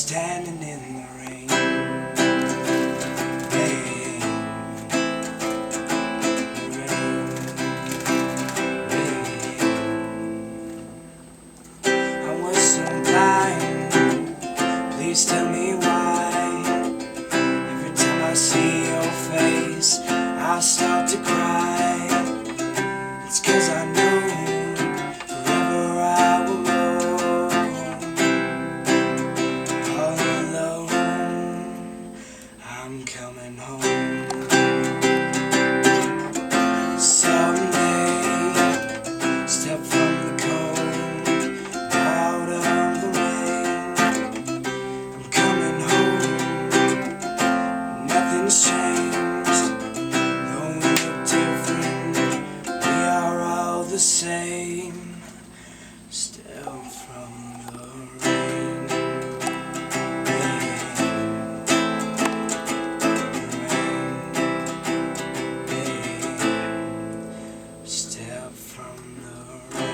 standing in the rain. Rain, rain. I was so blind, please tell me why. Every time I see your face, I start to cry. It's 'cause I know forever I will roam, all alone. I'm coming home. Someday, step from the cold, out of the rain. I'm coming home. Nothing's changed, no we look different. We are all the same, still from the rain. Step from the rain.